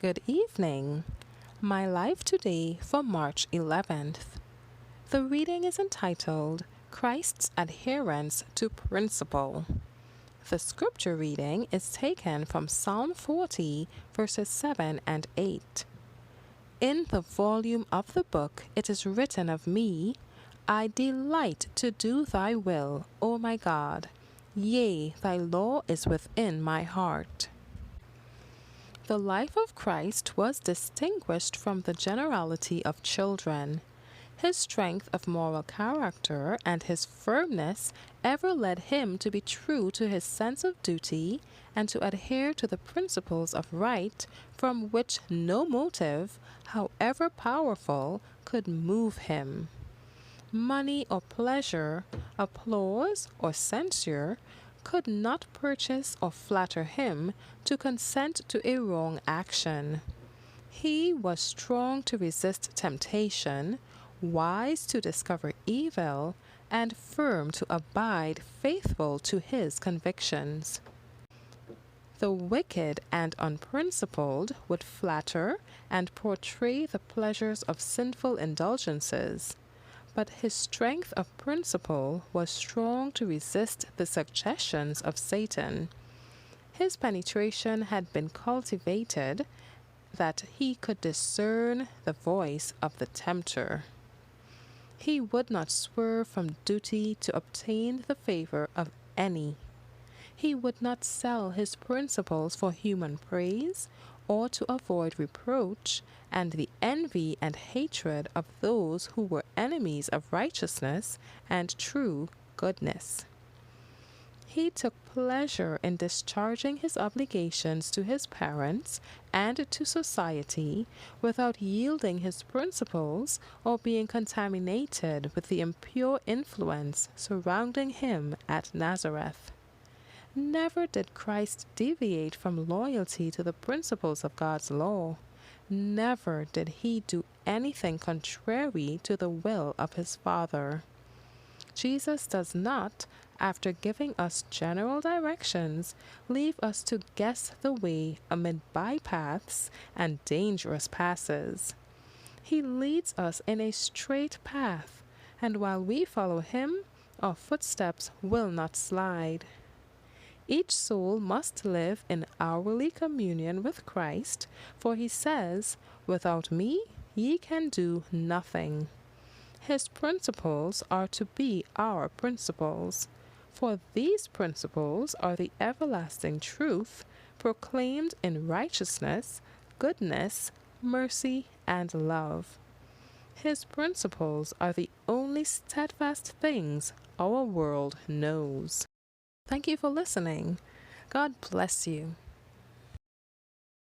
Good evening. My life today for March 11th. The reading is entitled Christ's Adherence to Principle. The scripture reading is taken from Psalm 40, verses 7 and 8. In the volume of the book it is written of me, I delight to do thy will, O my God. Yea, thy law is within my heart. The life of Christ was distinguished from the generality of children. His strength of moral character and his firmness ever led him to be true to his sense of duty and to adhere to the principles of right from which no motive, however powerful, could move him. Money or pleasure, applause or censure could not purchase or flatter him to consent to a wrong action. He was strong to resist temptation, wise to discover evil, and firm to abide faithful to his convictions. The wicked and unprincipled would flatter and portray the pleasures of sinful indulgences, but his strength of principle was strong to resist the suggestions of Satan. His penetration had been cultivated that he could discern the voice of the tempter. He would not swerve from duty to obtain the favor of any. He would not sell his principles for human praise or to avoid reproach and the envy and hatred of those who were enemies of righteousness and true goodness. He took pleasure in discharging his obligations to his parents and to society without yielding his principles or being contaminated with the impure influence surrounding him at Nazareth. Never did Christ deviate from loyalty to the principles of God's law. Never did he do anything contrary to the will of his Father. Jesus does not, after giving us general directions, leave us to guess the way amid bypaths and dangerous passes. He leads us in a straight path, and while we follow him, our footsteps will not slide. Each soul must live in hourly communion with Christ, for he says, "Without me ye can do nothing." His principles are to be our principles, for these principles are the everlasting truth proclaimed in righteousness, goodness, mercy, and love. His principles are the only steadfast things our world knows. Thank you for listening. God bless you.